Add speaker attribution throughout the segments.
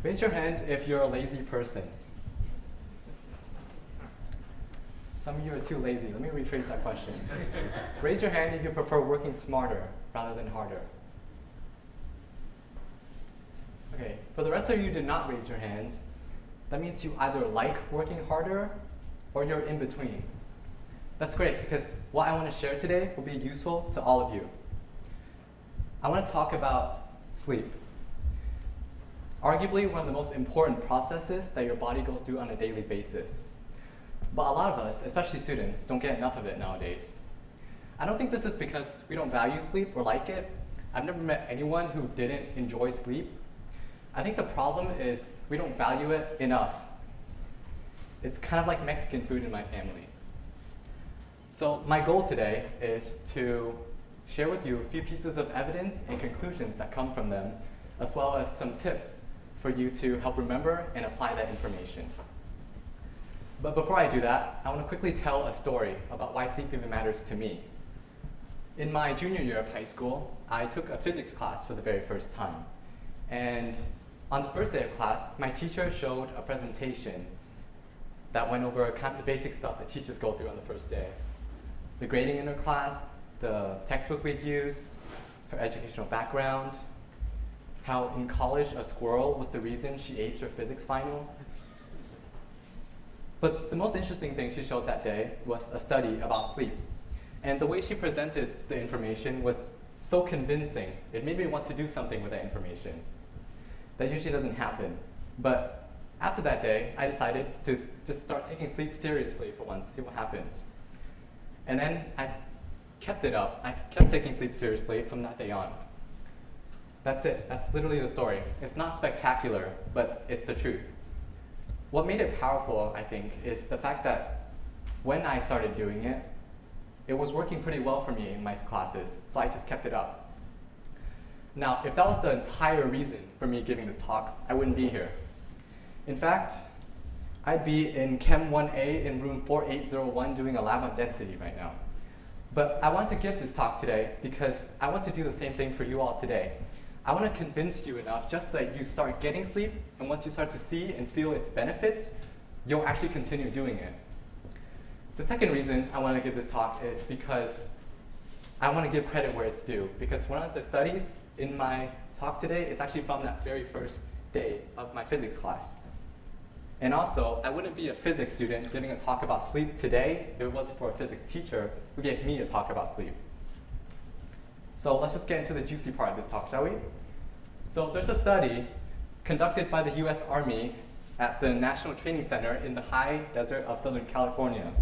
Speaker 1: Raise your hand if you're a lazy person. Some of you are too lazy. Let me rephrase that question. Raise your hand if you prefer working smarter rather than harder. Okay, for the rest of you who did not raise your hands, that means you either like working harder or you're in between. That's great, because what I want to share today will be useful to all of you. I want to talk about sleep. Arguably one of the most important processes that your body goes through on a daily basis. But a lot of us, especially students, don't get enough of it nowadays. I don't think this is because we don't value sleep or like it. I've never met anyone who didn't enjoy sleep. I think the problem is we don't value it enough. It's kind of like Mexican food in my family. So my goal today is to share with you a few pieces of evidence and conclusions that come from them, as well as some tips for you to help remember and apply that information. But before I do that, I want to quickly tell a story about why sleep even matters to me. In my junior year of high school, I took a physics class for the very first time. And on the first day of class, my teacher showed a presentation that went over kind of the basic stuff that teachers go through on the first day. The grading in her class, the textbook we'd use, her educational background, how in college a squirrel was the reason she aced her physics final. But the most interesting thing she showed that day was a study about sleep. And the way she presented the information was so convincing, it made me want to do something with that information. That usually doesn't happen. But after that day, I decided to just start taking sleep seriously for once, see what happens. And then I kept it up. I kept taking sleep seriously from that day on. That's it. That's literally the story. It's not spectacular, but it's the truth. What made it powerful, I think, is the fact that when I started doing it, it was working pretty well for me in my classes, so I just kept it up. Now, if that was the entire reason for me giving this talk, I wouldn't be here. In fact, I'd be in Chem 1A in room 4801 doing a lab on density right now. But I want to give this talk today because I want to do the same thing for you all today. I want to convince you enough just so that you start getting sleep, and once you start to see and feel its benefits, you'll actually continue doing it. The second reason I want to give this talk is because I want to give credit where it's due, because one of the studies in my talk today is actually from that very first day of my physics class. And also, I wouldn't be a physics student giving a talk about sleep today if it wasn't for a physics teacher who gave me a talk about sleep. So let's just get into the juicy part of this talk, shall we? So there's a study conducted by the US Army at the National Training Center in the high desert of Southern California.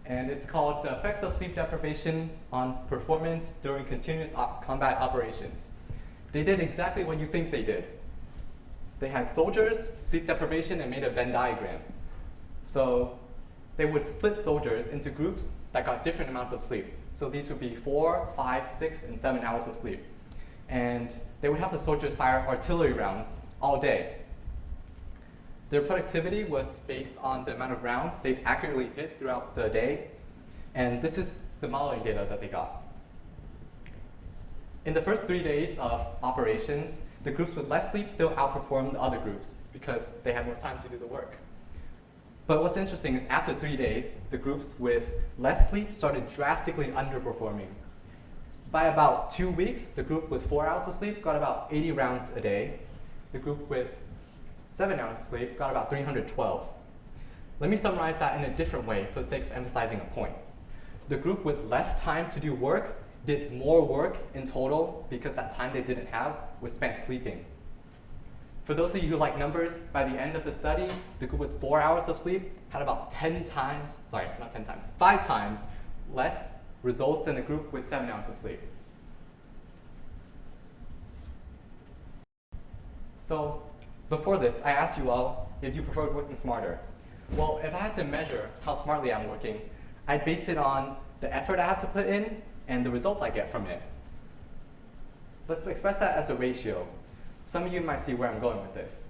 Speaker 1: And it's called The Effects of Sleep Deprivation on Performance During Continuous Combat Operations. They did exactly what you think they did. They had soldiers, sleep deprivation, and made a Venn diagram. So they would split soldiers into groups that got different amounts of sleep. So these would be 4, 5, 6, and 7 hours of sleep. And they would have the soldiers fire artillery rounds all day. Their productivity was based on the amount of rounds they'd accurately hit throughout the day. And this is the modeling data that they got. In the first 3 days of operations, the groups with less sleep still outperformed the other groups because they had more time to do the work. But what's interesting is after 3 days, the groups with less sleep started drastically underperforming. By about 2 weeks, the group with 4 hours of sleep got about 80 rounds a day. The group with 7 hours of sleep got about 312. Let me summarize that in a different way for the sake of emphasizing a point. The group with less time to do work did more work in total because that time they didn't have was spent sleeping. For those of you who like numbers, by the end of the study, the group with 4 hours of sleep had about 5 times less results than the group with 7 hours of sleep. So before this, I asked you all if you preferred working smarter. Well, if I had to measure how smartly I'm working, I'd base it on the effort I have to put in and the results I get from it. Let's express that as a ratio. Some of you might see where I'm going with this.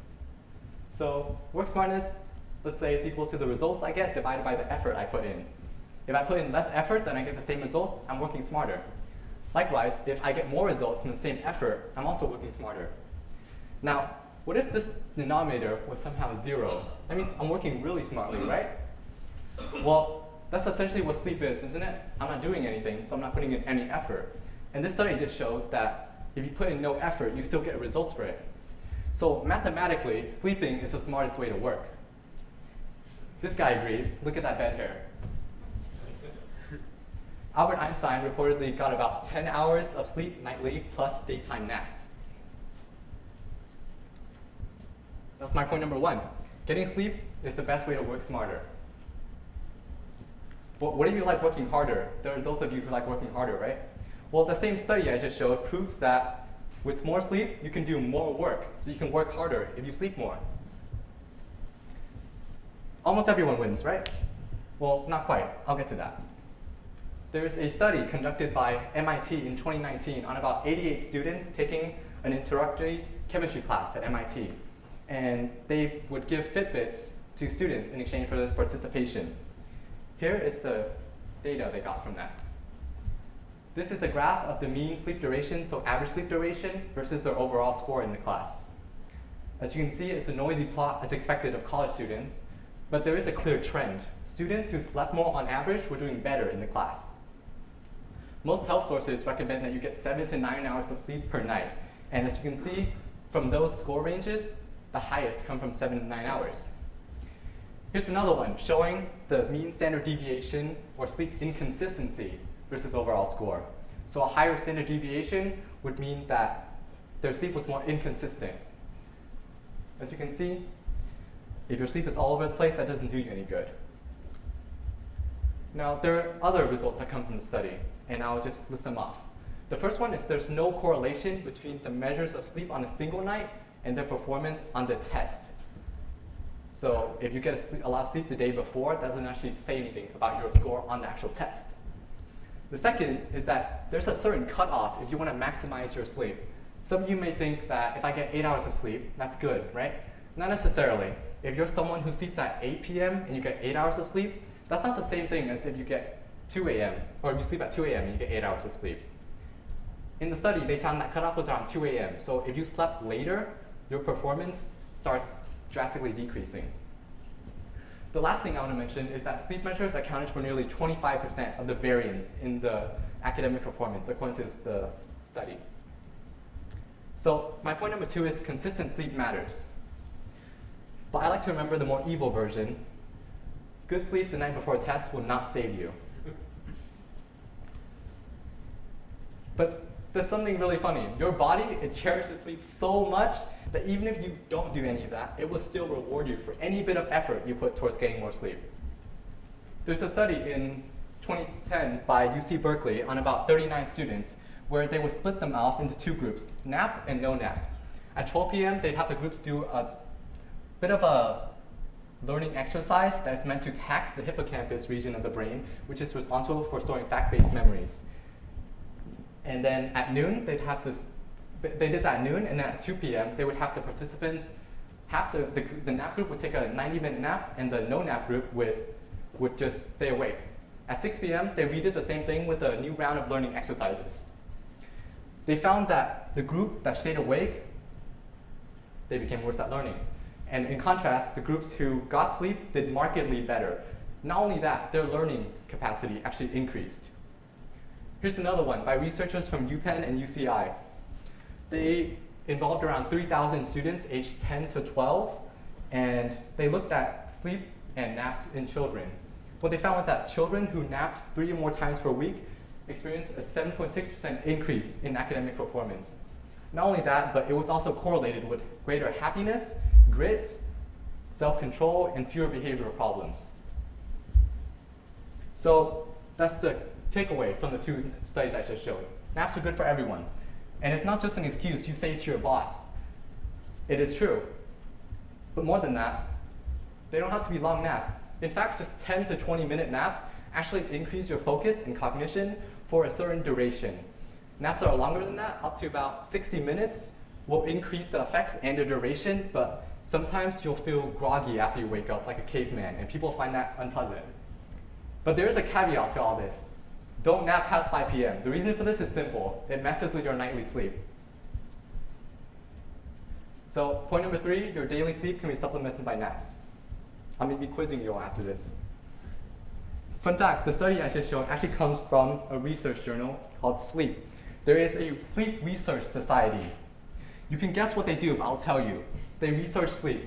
Speaker 1: So work smartness, let's say, is equal to the results I get divided by the effort I put in. If I put in less efforts and I get the same results, I'm working smarter. Likewise, if I get more results from the same effort, I'm also working smarter. Now, What if this denominator was somehow 0? That means I'm working really smartly, right? Well, that's essentially what sleep is, isn't it? I'm not doing anything, so I'm not putting in any effort. And this study just showed that if you put in no effort, you still get results for it. So mathematically, sleeping is the smartest way to work. This guy agrees. Look at that bed hair. Albert Einstein reportedly got about 10 hours of sleep nightly plus daytime naps. That's my point number 1. Getting sleep is the best way to work smarter. But what if you like working harder? There are those of you who like working harder, right? Well, the same study I just showed proves that with more sleep, you can do more work. So you can work harder if you sleep more. Almost everyone wins, right? Well, not quite. I'll get to that. There is a study conducted by MIT in 2019 on about 88 students taking an introductory chemistry class at MIT. And they would give Fitbits to students in exchange for participation. Here is the data they got from that. This is a graph of the mean sleep duration, so average sleep duration, versus their overall score in the class. As you can see, it's a noisy plot as expected of college students, but there is a clear trend. Students who slept more on average were doing better in the class. Most health sources recommend that you get 7 to 9 hours of sleep per night. And as you can see, from those score ranges, the highest come from 7 to 9 hours. Here's another one showing the mean standard deviation or sleep inconsistency versus overall score. So a higher standard deviation would mean that their sleep was more inconsistent. As you can see, if your sleep is all over the place, that doesn't do you any good. Now, there are other results that come from the study, and I'll just list them off. The first one is there's no correlation between the measures of sleep on a single night and their performance on the test. So if you get a lot of sleep the day before, that doesn't actually say anything about your score on the actual test. The second is that there's a certain cutoff if you want to maximize your sleep. Some of you may think that if I get 8 hours of sleep, that's good, right? Not necessarily. If you're someone who sleeps at 8 p.m. and you get 8 hours of sleep, that's not the same thing as if you get 2 a.m. or if you sleep at 2 a.m. and you get 8 hours of sleep. In the study, they found that cutoff was around 2 a.m. So if you slept later, your performance starts drastically decreasing. The last thing I want to mention is that sleep measures accounted for nearly 25% of the variance in the academic performance, according to the study. So my point number 2 is consistent sleep matters. But I like to remember the more evil version. Good sleep the night before a test will not save you. But there's something really funny. Your body, it cherishes sleep so much that even if you don't do any of that, it will still reward you for any bit of effort you put towards getting more sleep. There's a study in 2010 by UC Berkeley on about 39 students where they would split them off into 2 groups, nap and no nap. At 12 p.m., they'd have the groups do a bit of a learning exercise that's meant to tax the hippocampus region of the brain, which is responsible for storing fact-based memories. And then at noon, they did that at noon, and then at 2 p.m., they would have the participants, the nap group would take a 90-minute nap, and the no nap group would just stay awake. At 6 p.m., they redid the same thing with a new round of learning exercises. They found that the group that stayed awake, they became worse at learning. And in contrast, the groups who got sleep did markedly better. Not only that, their learning capacity actually increased. Here's another one by researchers from UPenn and UCI. They involved around 3,000 students aged 10 to 12, and they looked at sleep and naps in children. What they found was that children who napped 3 or more times per week experienced a 7.6% increase in academic performance. Not only that, but it was also correlated with greater happiness, grit, self-control, and fewer behavioral problems. So that's the takeaway from the 2 studies I just showed. Naps are good for everyone. And it's not just an excuse you say to your boss. It is true. But more than that, they don't have to be long naps. In fact, just 10 to 20-minute naps actually increase your focus and cognition for a certain duration. Naps that are longer than that, up to about 60 minutes, will increase the effects and the duration, but sometimes you'll feel groggy after you wake up like a caveman, and people find that unpleasant. But there is a caveat to all this. Don't nap past 5 p.m. The reason for this is simple. It messes with your nightly sleep. So point number 3, your daily sleep can be supplemented by naps. I'm going to be quizzing you all after this. Fun fact, the study I just showed actually comes from a research journal called Sleep. There is a sleep research society. You can guess what they do, but I'll tell you. They research sleep.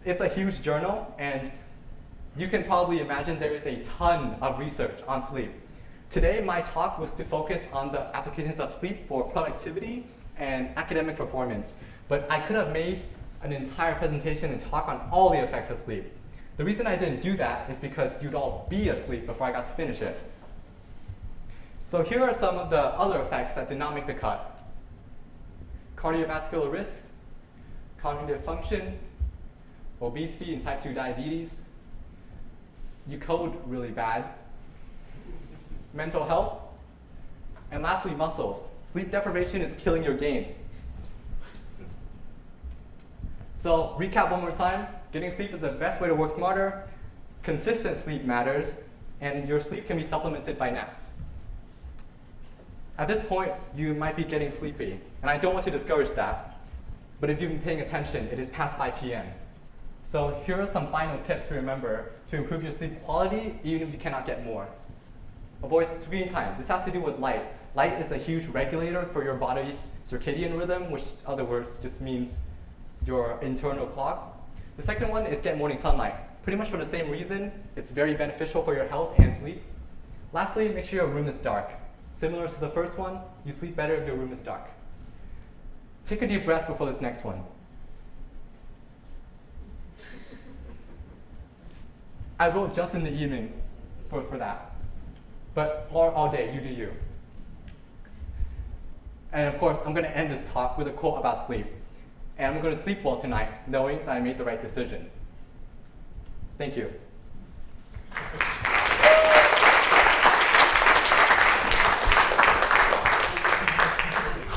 Speaker 1: It's a huge journal, and you can probably imagine there is a ton of research on sleep. Today, my talk was to focus on the applications of sleep for productivity and academic performance, but I could have made an entire presentation and talk on all the effects of sleep. The reason I didn't do that is because you'd all be asleep before I got to finish it. So here are some of the other effects that did not make the cut. Cardiovascular risk, cognitive function, obesity and type 2 diabetes. You code really bad. Mental health. And lastly, muscles. Sleep deprivation is killing your gains. So recap one more time. Getting sleep is the best way to work smarter. Consistent sleep matters, and your sleep can be supplemented by naps. At this point, you might be getting sleepy, and I don't want to discourage that, but if you've been paying attention, it is past 5 p.m. So here are some final tips to remember to improve your sleep quality, even if you cannot get more. Avoid screen time. This has to do with light. Light is a huge regulator for your body's circadian rhythm, which in other words just means your internal clock. The second one is get morning sunlight. Pretty much for the same reason, it's very beneficial for your health and sleep. Lastly, make sure your room is dark. Similar to the first one, you sleep better if your room is dark. Take a deep breath before this next one. I wrote just in the evening for that. But all day, you do you. And of course, I'm going to end this talk with a quote about sleep. And I'm going to sleep well tonight, knowing that I made the right decision. Thank you.